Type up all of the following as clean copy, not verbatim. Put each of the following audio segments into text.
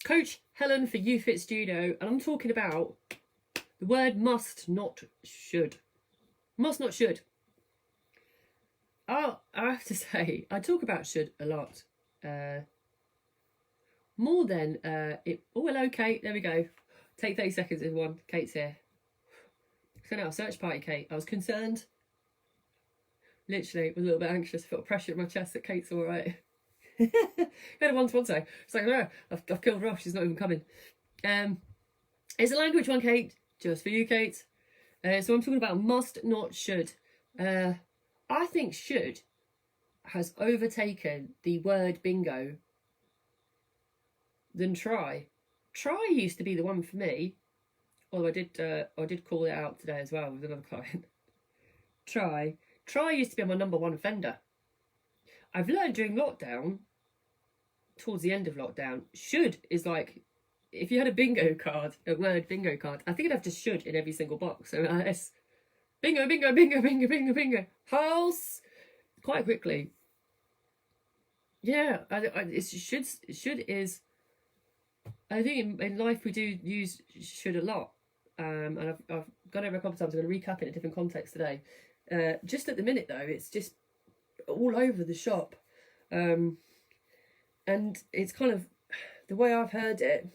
Coach Helen for YouFit Studio, and I'm talking about the word must, not should. Must, not should. Oh, I have to say, I talk about should a lot. More than it. Oh, hello, Kate. There we go. Take 30 seconds, everyone. Kate's here. Sent out a search party, Kate. I was concerned. Literally, was a little bit anxious. I felt pressure in my chest that Kate's all right. I had a one-to-one say. It's like, no, I've killed her off. She's not even coming. It's a language one, Kate. Just for you, Kate. So I'm talking about must, not should. I think should has overtaken the word bingo than try. Try used to be the one for me. Although I did call it out today as well with another client. Try used to be my number one offender. I've learned during lockdown, towards the end of lockdown, should is like, if you had a bingo card, a word bingo card, I think I'd have just should in every single box. So it's bingo, bingo, bingo, bingo, bingo, bingo. House! Quite quickly. Yeah, it's should is, I think in life we do use should a lot. And I've gone over a couple of times. I'm going to recap it in a different context today. Just at the minute though, it's just all over the shop. And it's kind of the way I've heard it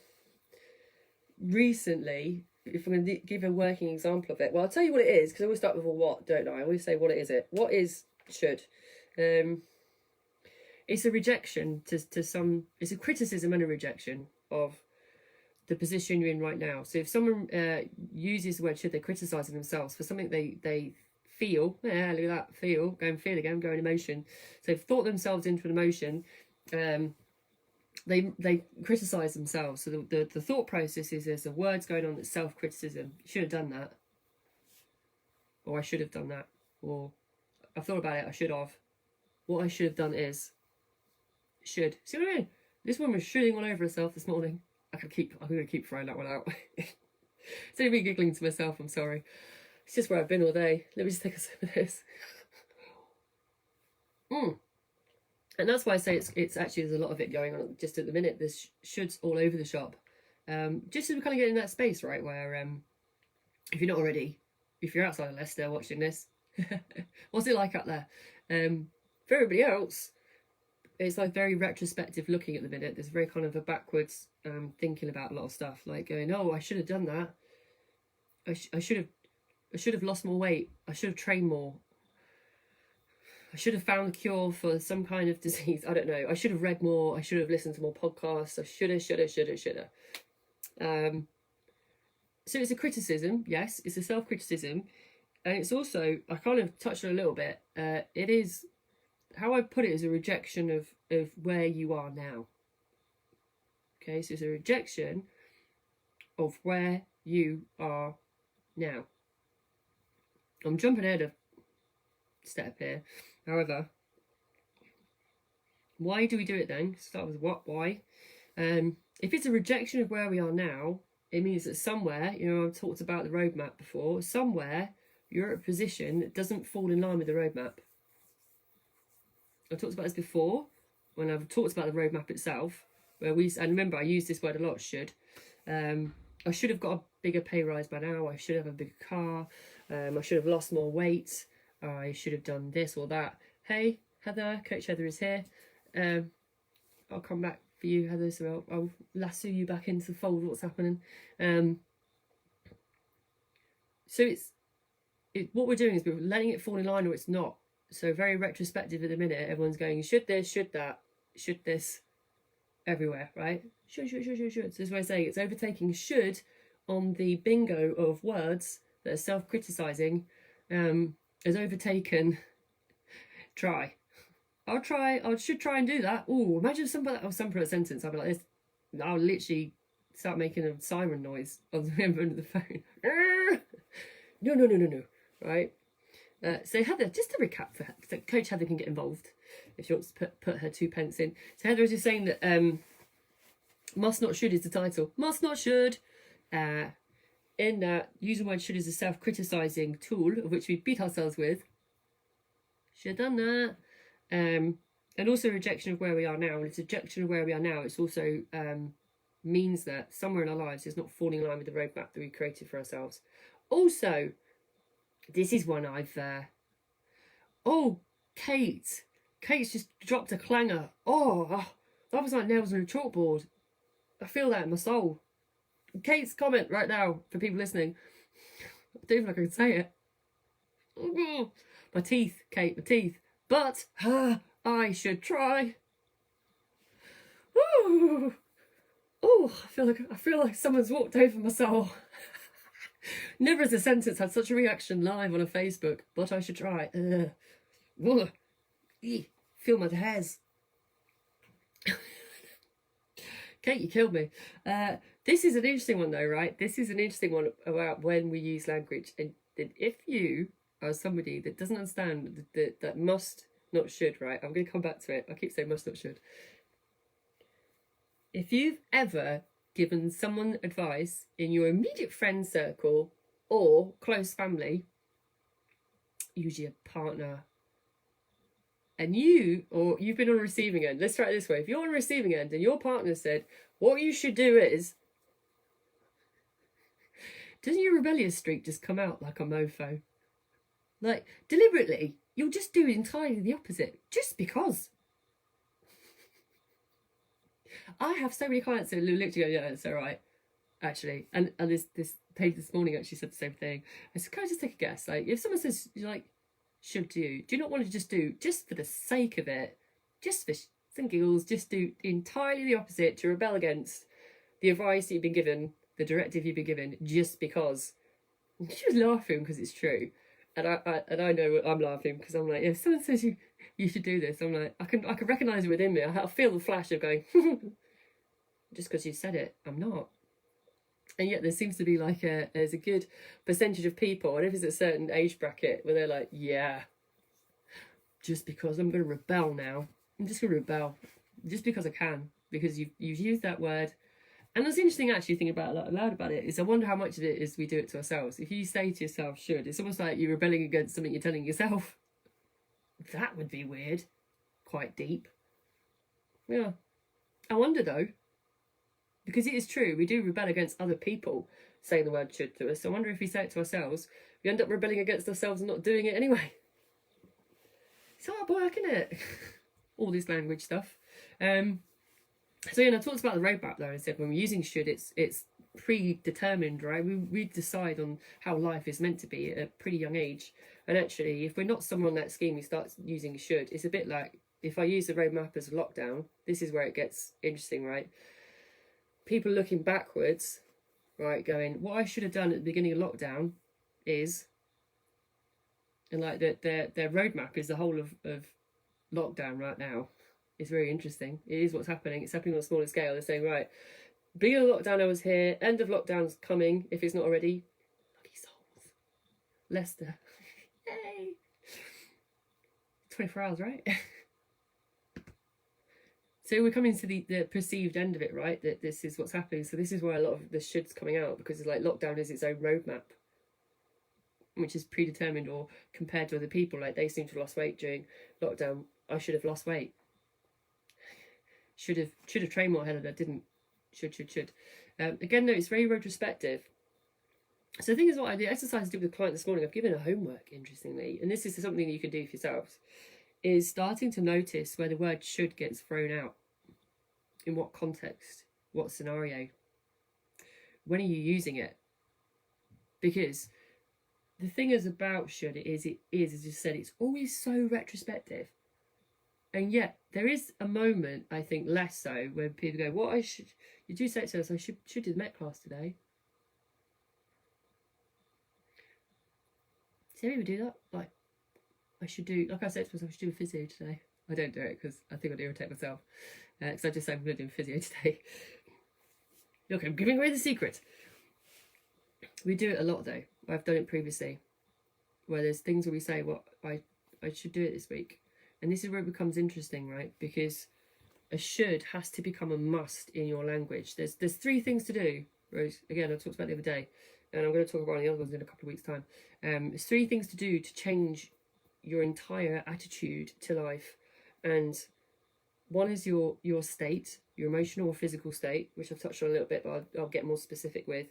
recently. If I'm going to give a working example of it, well, I'll tell you what it is, because I always start with a what, don't I? I always say, what is it? What is should? It's a rejection to some, it's a criticism and a rejection of the position you're in right now. So if someone uses the word should, they're criticising themselves for something they feel, yeah, look at that, feel, go and feel again, go in emotion. So they've thought themselves into an emotion, they criticise themselves. So the thought process is there's a words going on that's self-criticism. You should have done that. Or I should have done that. Or I've thought about it, I should have. What I should have done is should. See what I mean? This woman was shooting all over herself this morning. I'm gonna keep throwing that one out. It's only me giggling to myself, I'm sorry. It's just where I've been all day. Let me just take a sip of this. And that's why I say it's actually, there's a lot of it going on just at the minute. There's shoulds all over the shop. Just as we kind of get in that space, right, where if you're not already, if you're outside of Leicester watching this, what's it like out there? For everybody else, it's like very retrospective looking at the minute. There's very kind of a backwards thinking about a lot of stuff, like going, oh, I should have done that. I should have lost more weight. I should have trained more. I should have found a cure for some kind of disease. I don't know. I should have read more. I should have listened to more podcasts. I should have. So it's a criticism. Yes, it's a self-criticism. And it's also, I kind of touched on it a little bit. It is, how I put it is a rejection of where you are now. Okay, so it's a rejection of where you are now. I'm jumping ahead a step here. However, why do we do it then? Start with what, why? If it's a rejection of where we are now, it means that somewhere, I've talked about the roadmap before, somewhere you're at a position that doesn't fall in line with the roadmap. I've talked about this before, when I've talked about the roadmap itself, and remember I use this word a lot, should. I should have got a bigger pay rise by now, I should have a bigger car, I should have lost more weight, I should have done this or that. Hey, Heather, Coach Heather is here. I'll come back for you, Heather, so I'll lasso you back into the fold, what's happening. So what we're doing is we're letting it fall in line or it's not. So very retrospective at the minute, everyone's going, should this, should that, should this, everywhere, right? Should. So this is what I say, it's overtaking should on the bingo of words that are self-criticising, has overtaken try. I should try and do that. Oh, imagine some put a sentence, I'll be like this. I'll literally start making a siren noise on the end of the phone. No. Right? So Heather, just to recap, so Coach Heather can get involved if she wants to put her 2 pence in. So Heather is just saying that must not should is the title. Must not should. In that, using the word should is a self-criticising tool of which we beat ourselves with. Should have done that. And also rejection of where we are now. And it's a rejection of where we are now. It's also means that somewhere in our lives is not falling in line with the roadmap that we created for ourselves. Also, this is one I've Kate's just dropped a clanger. That was like nails on a chalkboard. I feel that in my soul. Kate's comment right now, for people listening, I don't even know if I can say it. My teeth, Kate, my teeth. But I should try. Ooh. Oh, I feel like someone's walked over my soul. Never has a sentence had such a reaction live on a Facebook, but I should try. Feel my hairs. Kate, you killed me. This is an interesting one though, right? This is an interesting one about when we use language. And if you are somebody that doesn't understand that must, not should, right? I'm going to come back to it. I keep saying must, not should. If you've ever given someone advice in your immediate friend circle or close family, usually a partner, and you've been on the receiving end, let's try it this way. If you're on the receiving end and your partner said, what you should do is, doesn't your rebellious streak just come out like a mofo? Like, deliberately, you'll just do entirely the opposite, just because. I have so many clients who literally go, yeah, it's all right, actually. And this page this morning actually said the same thing. I said, can I just take a guess? Like, if someone says, like, should do you not want to just do, just for the sake of it, just for some giggles, just do entirely the opposite, to rebel against the advice you've been given, the directive you've been given, just because? You're laughing because it's true. And I know I'm laughing because I'm like, if someone says you should do this, I'm like, I can recognise it within me. I feel the flash of going, just because you said it, I'm not. And yet there seems to be like there's a good percentage of people, and if it's a certain age bracket, where they're like, yeah, just because I'm going to rebel now. I'm just going to rebel. Just because I can. Because you've used that word. And what's interesting actually thinking about it aloud about it is I wonder how much of it is we do it to ourselves. If you say to yourself, should, it's almost like you're rebelling against something you're telling yourself. That would be weird. Quite deep. Yeah. I wonder though, because it is true, we do rebel against other people saying the word should to us. So I wonder if we say it to ourselves, we end up rebelling against ourselves and not doing it anyway. It's hard work, isn't it? All this language stuff. So I talked about the roadmap though, and said when we're using should, it's predetermined, right? We decide on how life is meant to be at a pretty young age. And actually, if we're not somewhere on that scheme, we start using should. It's a bit like, if I use the roadmap as a lockdown, this is where it gets interesting, right? People looking backwards, right, going, what I should have done at the beginning of lockdown is, and like their roadmap is the whole of lockdown right now. It's very interesting. It is what's happening. It's happening on a smaller scale. They're saying, right, beginning of lockdown I was here, end of lockdown's coming, if it's not already. Lucky souls. Leicester. Yay! 24 hours, right? So we're coming to the perceived end of it, right? That this is what's happening. So this is why a lot of the should's coming out, because it's like lockdown is its own roadmap, which is predetermined or compared to other people. Like they seem to have lost weight during lockdown. I should have lost weight. Should have trained more, Helen. I didn't. Should. Again, no, it's very retrospective. So the thing is, what I did exercise to do with the client this morning, I've given a homework, interestingly, and this is something that you can do for yourselves, is starting to notice where the word should gets thrown out. In what context? What scenario? When are you using it? Because the thing is about should, as you said, it's always so retrospective. And yet there is a moment, I think, less so, when people go, "What I should," you do say to us, "I should do the Met class today." See how people do that? Like, I should do, like I said to myself, I should do a physio today. I don't do it because I think I'd irritate myself. Because I just say I'm going to do a physio today. Look, I'm giving away the secret. We do it a lot though. I've done it previously, where there's things where we say, "Well, I should do it this week." And this is where it becomes interesting, right? Because a should has to become a must in your language. There's 3 things to do, Rose. Again, I talked about the other day, and I'm going to talk about the other ones in a couple of weeks' time. There's 3 things to do to change your entire attitude to life. And one is your state, your emotional or physical state, which I've touched on a little bit, but I'll get more specific with.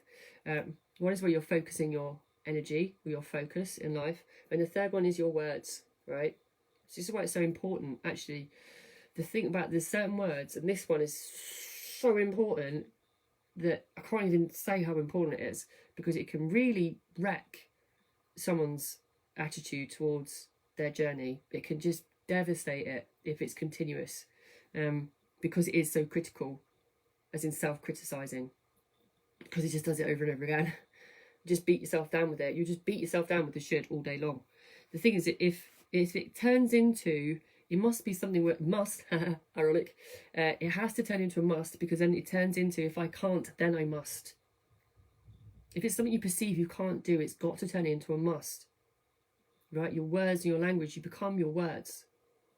One is where you're focusing your energy or your focus in life. And the third one is your words, right? So this is why it's so important, actually. The thing about there's certain words, and this one is so important that I can't even say how important it is, because it can really wreck someone's attitude towards their journey. It can just devastate it if it's continuous, because it is so critical, as in self-criticizing, because it just does it over and over again. Just beat yourself down with it. You just beat yourself down with the should all day long. The thing is that if it turns into, it must be something where must, ironic, it has to turn into a must, because then it turns into, if I can't, then I must. If it's something you perceive you can't do, it's got to turn into a must, right? Your words and your language, you become your words.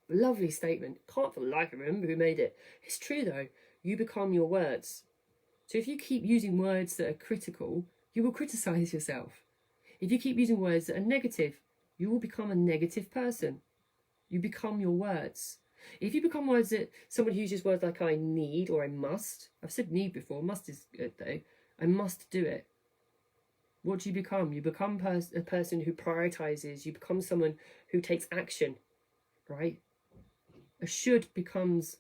Lovely statement. Can't for the life of me remember who made it. It's true though. You become your words. So if you keep using words that are critical, you will criticize yourself. If you keep using words that are negative, you will become a negative person. You become your words. If you become words that someone who uses words like I need or I must, I've said need before, must is good though, I must do it. What do you become? You become a person who prioritizes. You become someone who takes action, right? A should becomes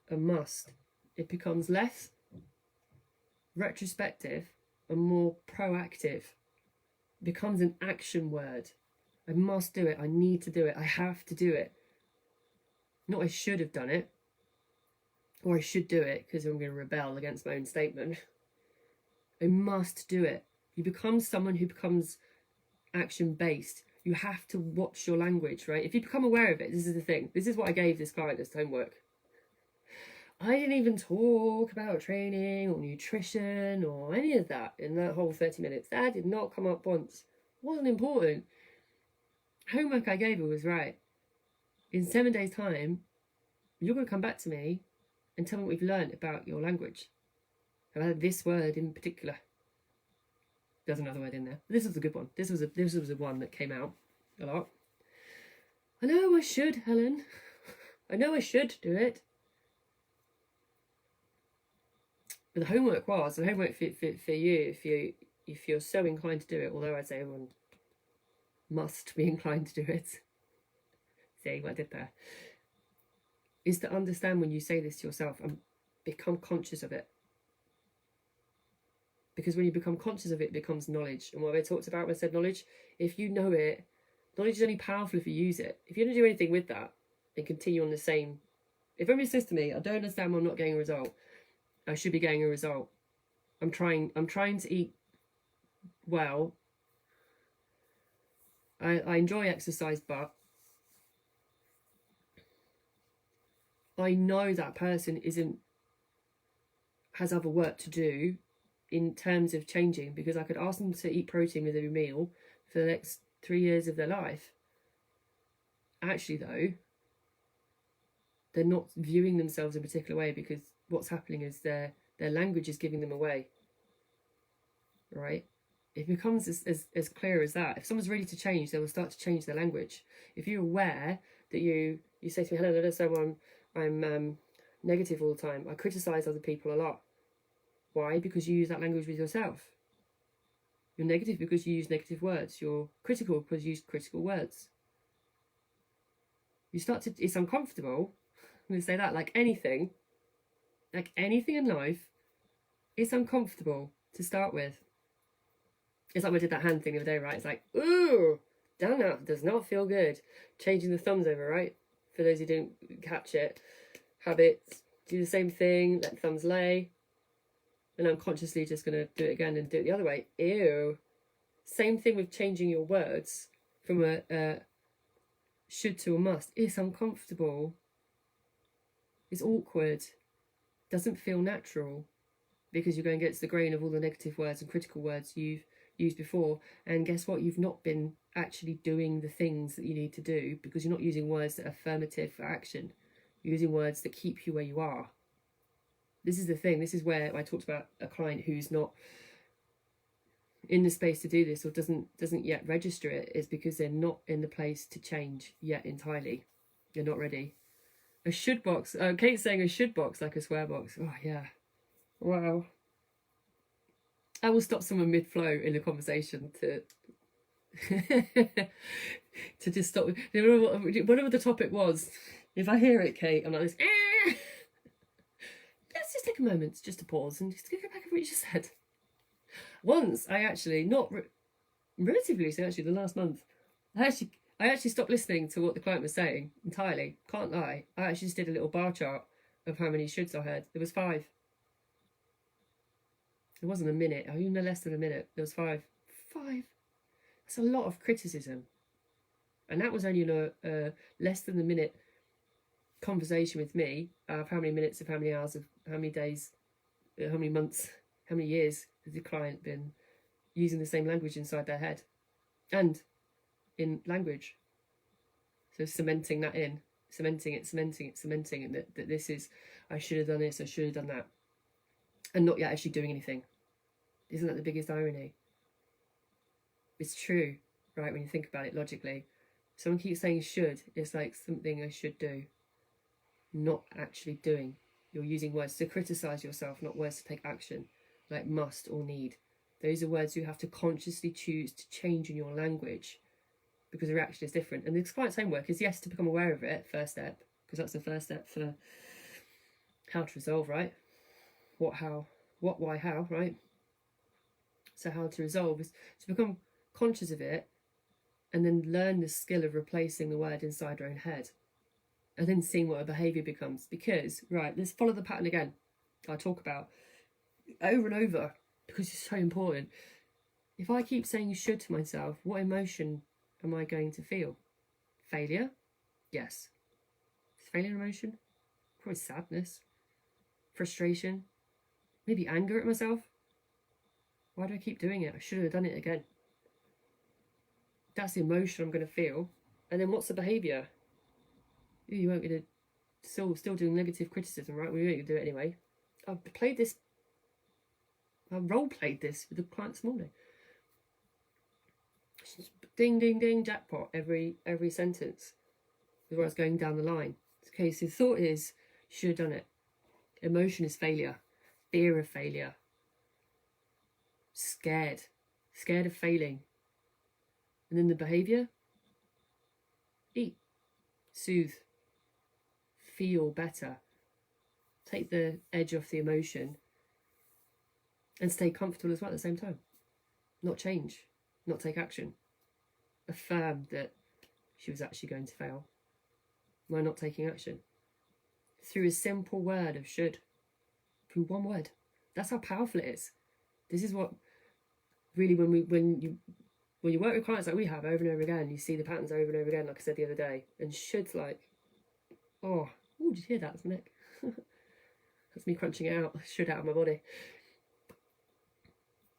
a must. It becomes less retrospective and more proactive. It becomes an action word. I must do it. I need to do it. I have to do it. Not I should have done it, or I should do it because I'm going to rebel against my own statement. I must do it. You become someone who becomes action-based. You have to watch your language, right? If you become aware of it, this is the thing. This is what I gave this client as homework. I didn't even talk about training or nutrition or any of that in that whole 30 minutes. That did not come up once. It wasn't important. Homework I gave her was, right, in 7 days' time, you're going to come back to me and tell me what we've learned about your language. About this word in particular. There's another word in there. This was a good one. This was a one that came out a lot. I know I should, Helen. I know I should do it. But the homework for you, if you're so inclined to do it, although I'd say everyone must be inclined to do it. See what I did there? Is to understand when you say this to yourself and become conscious of it. Because when you become conscious of it, it becomes knowledge. And what I talked about when I said knowledge, if you know it, knowledge is only powerful if you use it. If you don't do anything with that and continue on the same, if everybody says to me, I don't understand why I'm not getting a result, I should be getting a result. I'm trying to eat well. I enjoy exercise, but I know that person has other work to do in terms of changing, because I could ask them to eat protein with every meal for the next 3 years of their life. Actually though, they're not viewing themselves in a particular way, because what's happening is their language is giving them away, right? It becomes as clear as that. If someone's ready to change, they will start to change their language. If you're aware that you say to me, Helen, I don't know, I'm negative all the time. I criticize other people a lot. Why? Because you use that language with yourself. You're negative because you use negative words. You're critical because you use critical words. You start to, it's uncomfortable. I'm going to say that, like anything in life, it's uncomfortable to start with. It's like we did that hand thing the other day, right? It's like, ooh, that does not feel good. Changing the thumbs over, right? For those who didn't catch it. Habits, do the same thing, let the thumbs lay. And I'm consciously just going to do it again and do it the other way. Ew. Same thing with changing your words from a should to a must. It's uncomfortable. It's awkward. Doesn't feel natural, because you're going against the grain of all the negative words and critical words you've used before. And guess what? You've not been actually doing the things that you need to do, because you're not using words that are affirmative for action. You're using words that keep you where you are. This is the thing. This is where I talked about a client who's not in the space to do this, or doesn't yet register it, is because they're not in the place to change yet entirely. They're not ready. A should box. Kate's saying a should box like a swear box. Oh, yeah. Wow. I will stop someone mid-flow in a conversation to to just stop. Whatever the topic was, if I hear it, Kate, I'm like this. Let's just take a moment just to pause and just go back over what you just said. Once, I actually, not relatively recently, actually, the last month, I actually stopped listening to what the client was saying entirely. Can't lie. I actually just did a little bar chart of how many shoulds I heard. There was 5. It wasn't a minute, or even less than a minute. There was 5. 5. That's a lot of criticism. And that was only in a less than a minute conversation with me of how many minutes, of how many hours, of how many days, how many months, how many years has the client been using the same language inside their head and in language. So cementing that in, cementing it, and that this is, I should have done this, I should have done that, and not yet actually doing anything. Isn't that the biggest irony? It's true, right, when you think about it logically. Someone keeps saying should, it's like something I should do, not actually doing. You're using words to criticise yourself, not words to take action, like must or need. Those are words you have to consciously choose to change in your language because the reaction is different. And the client's homework is, yes, to become aware of it, first step, because that's the first step for how to resolve, right? What, how, what, why, how, right? So how to resolve is to become conscious of it and then learn the skill of replacing the word inside your own head and then seeing what a behaviour becomes. Because, right, let's follow the pattern again I talk about over and over because it's so important. If I keep saying should to myself, what emotion am I going to feel? Failure? Yes. Is failure an emotion? Probably sadness. Frustration? Maybe anger at myself. Why do I keep doing it? I should have done it again. That's the emotion I'm going to feel. And then what's the behaviour? You won't get to still doing negative criticism, right? We won't do it anyway. I role played this with the client this morning. Ding, ding, ding, jackpot every sentence. Where I was going down the line. Okay, so the thought is, should have done it. Emotion is failure. Fear of failure. Scared of failing. And then the behaviour, eat, soothe, feel better, take the edge off the emotion and stay comfortable as well at the same time. Not change, not take action. Affirm that she was actually going to fail by not taking action. Through a simple word of should. Through one word. That's how powerful it is. This is what really, when you work with clients like we have over and over again, you see the patterns over and over again, like I said the other day. And should's like, oh, did you hear that? That's my neck. That's me crunching it out, should out of my body.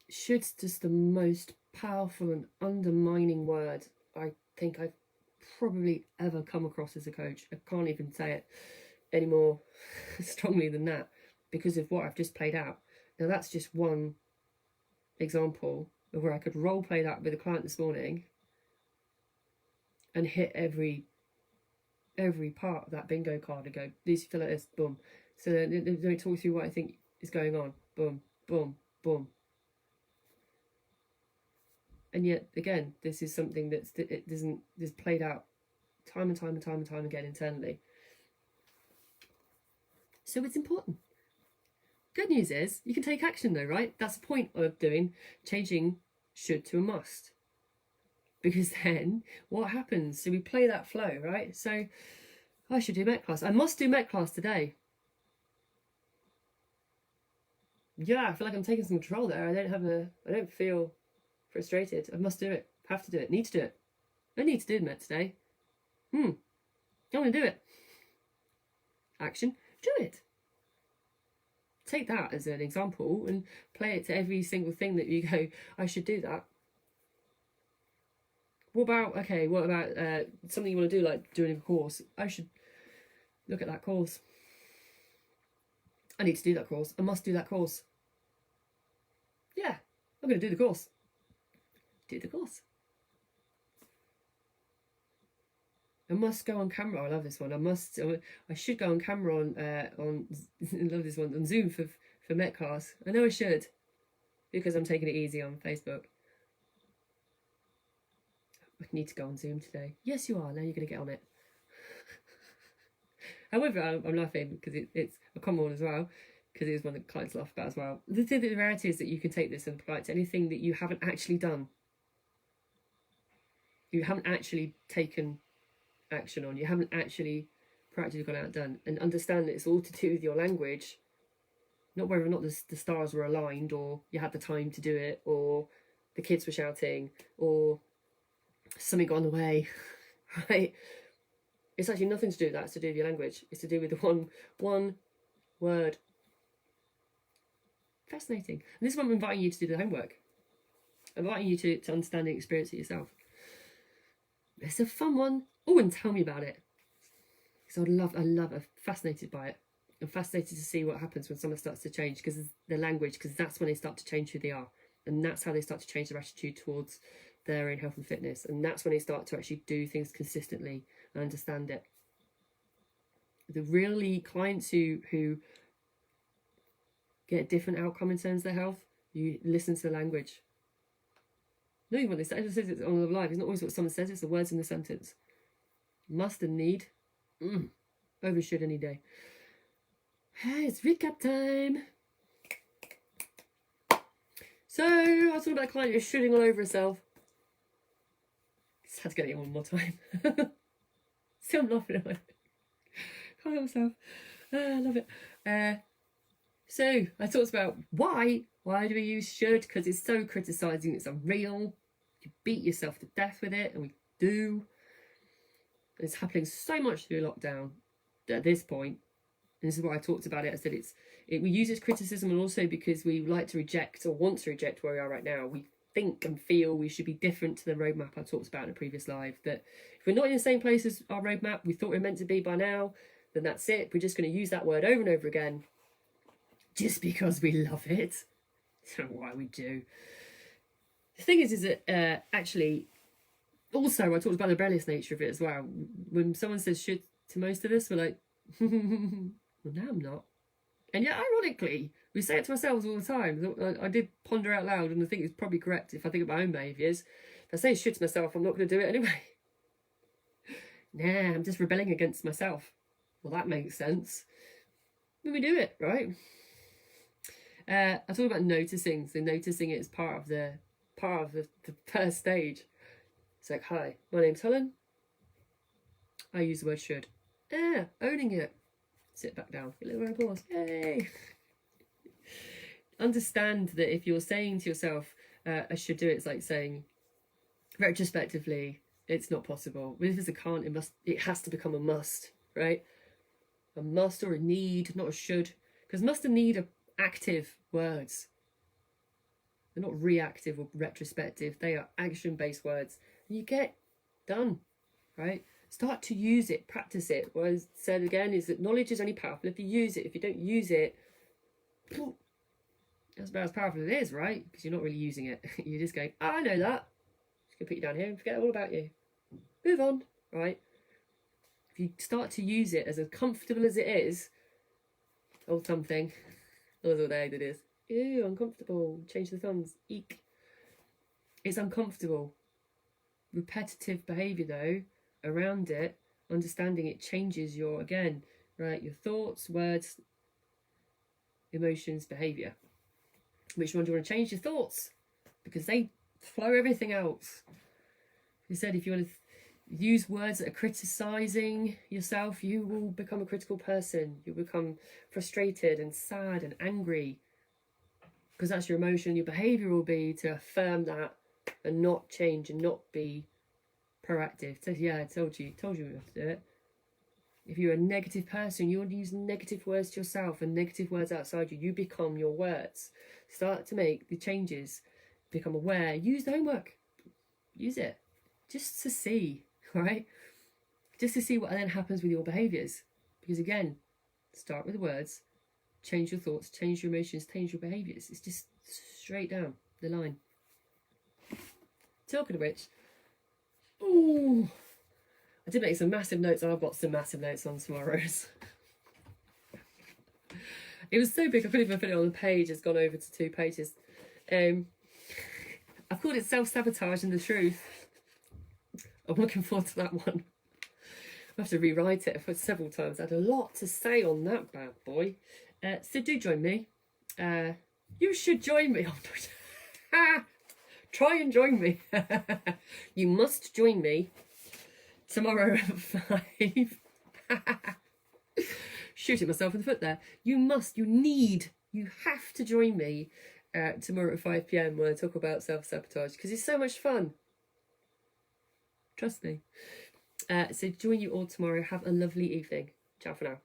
Should's just the most powerful and undermining word I think I've probably ever come across as a coach. I can't even say it any more strongly than that because of what I've just played out. Now that's just one example of where I could role play that with a client this morning and hit every part of that bingo card and go, these feel like this, boom. So then they talk through what I think is going on, boom, boom, boom. And yet again, this is something that's played out time and time again internally. So it's important. Good news is you can take action though, right? That's the point of changing should to a must. Because then what happens? So we play that flow, right? So I should do Met class. I must do Met class today. Yeah, I feel like I'm taking some control there. I don't feel frustrated. I must do it. Have to do it. Need to do it. I need to do Met today. I'm going to do it. Action. Do it. Take that as an example and play it to every single thing that you go, I should do that. What about something you want to do, like doing a course? I should look at that course. I need to do that course. I must do that course. Yeah, I'm going to do the course. Do the course. I must go on camera. I love this one. I should go on camera on I love this one, on Zoom for Met class. I know I should, because I'm taking it easy on Facebook. I need to go on Zoom today. Yes, you are. Now you're going to get on it. However, I'm laughing because it's a common one as well, because it was one that clients laugh about as well. The reality is that you can take this and apply it to anything that you haven't actually done. You haven't actually taken action on. You haven't actually practically gone out and done. And understand that it's all to do with your language, not whether or not the stars were aligned, or you had the time to do it, or the kids were shouting, or something got in the way, right? It's actually nothing to do with that. It's to do with your language. It's to do with the one word. Fascinating. And this is why I'm inviting you to do the homework. I'm inviting you to understand and experience it yourself. It's a fun one. Oh, and tell me about it. Because I'm fascinated by it. I'm fascinated to see what happens when someone starts to change, because of their language, because that's when they start to change who they are. And that's how they start to change their attitude towards their own health and fitness. And that's when they start to actually do things consistently and understand it. The really clients who get a different outcome in terms of their health, you listen to the language. No, what they say, it says it's on the live. It's not always what someone says, it's the words in the sentence. Must and need. Over should any day. Hey, it's recap time. So, I was talking about a client who's shooting all over herself. Just had to get it one more time. Still laughing at it. Can't help myself. I love it. So, I talked about why. Why do we use should? Because it's so criticising, it's unreal. You beat yourself to death with it, and we do. It's happening so much through lockdown at this point. And this is what I talked about it. I said we use it as criticism, and also because we like to reject, or want to reject, where we are right now. We think and feel we should be different to the roadmap I talked about in a previous live. That if we're not in the same place as our roadmap we thought we were meant to be by now, then that's it. We're just going to use that word over and over again, just because we love it. I don't know why we do. The thing is that actually, also I talked about the rebellious nature of it as well. When someone says should to most of us, we're like, well, no, I'm not. And yet, ironically, we say it to ourselves all the time. I did ponder out loud, and I think it's probably correct if I think of my own behaviours. If I say should to myself, I'm not going to do it anyway. Nah, I'm just rebelling against myself. Well, that makes sense. When we do it, right? I talk about noticing. So noticing it is part of the first stage. It's like, hi, my name's Helen. I use the word should. Owning it. Sit back down. Get a little round of applause. Yay! Understand that if you're saying to yourself, I should do it, it's like saying, retrospectively, it's not possible. But if it's a can't, it has to become a must, right? A must or a need, not a should. Because must and need are active words. They're not reactive or retrospective. They are action-based words. And you get done, right? Start to use it, practice it. What I said again is that knowledge is only powerful if you use it. If you don't use it, that's about as powerful as it is, right? Because you're not really using it. You're just going, I know that. Just going to put you down here and forget all about you. Move on, right? If you start to use it as comfortable as it is, or something, that's what that is. Ew, uncomfortable. Change the thumbs. Eek. It's uncomfortable. Repetitive behaviour, though, around it, understanding it changes your thoughts, words, emotions, behaviour. Which one do you want to change? Your thoughts, because they flow everything else. You said if you want to use words that are criticising yourself, you will become a critical person. You'll become frustrated and sad and angry, because that's your emotion. Your behaviour will be to affirm that and not change and not be proactive. So yeah, I told you we have to do it. If you're a negative person, you want to use negative words to yourself and negative words outside you. You become your words. Start to make the changes. Become aware. Use the homework. Use it. Just to see, right? Just to see what then happens with your behaviours. Because again, start with the words. Change your thoughts. Change your emotions. Change your behaviours. It's just straight down the line. Talking of which, ooh, I did make some massive notes, and I've got some massive notes on tomorrow's. It was so big, I couldn't even put it on the page. It's gone over to 2 pages. I've called it Self-Sabotage and the Truth. I'm looking forward to that one. I have to rewrite it. I've heard several times. I had a lot to say on that bad boy. So do join me. You should join me. Try and join me. You must join me tomorrow at 5. Shooting myself in the foot there. You have to join me tomorrow at 5 p.m. when I talk about self-sabotage, because it's so much fun. Trust me. So join you all tomorrow. Have a lovely evening. Ciao for now.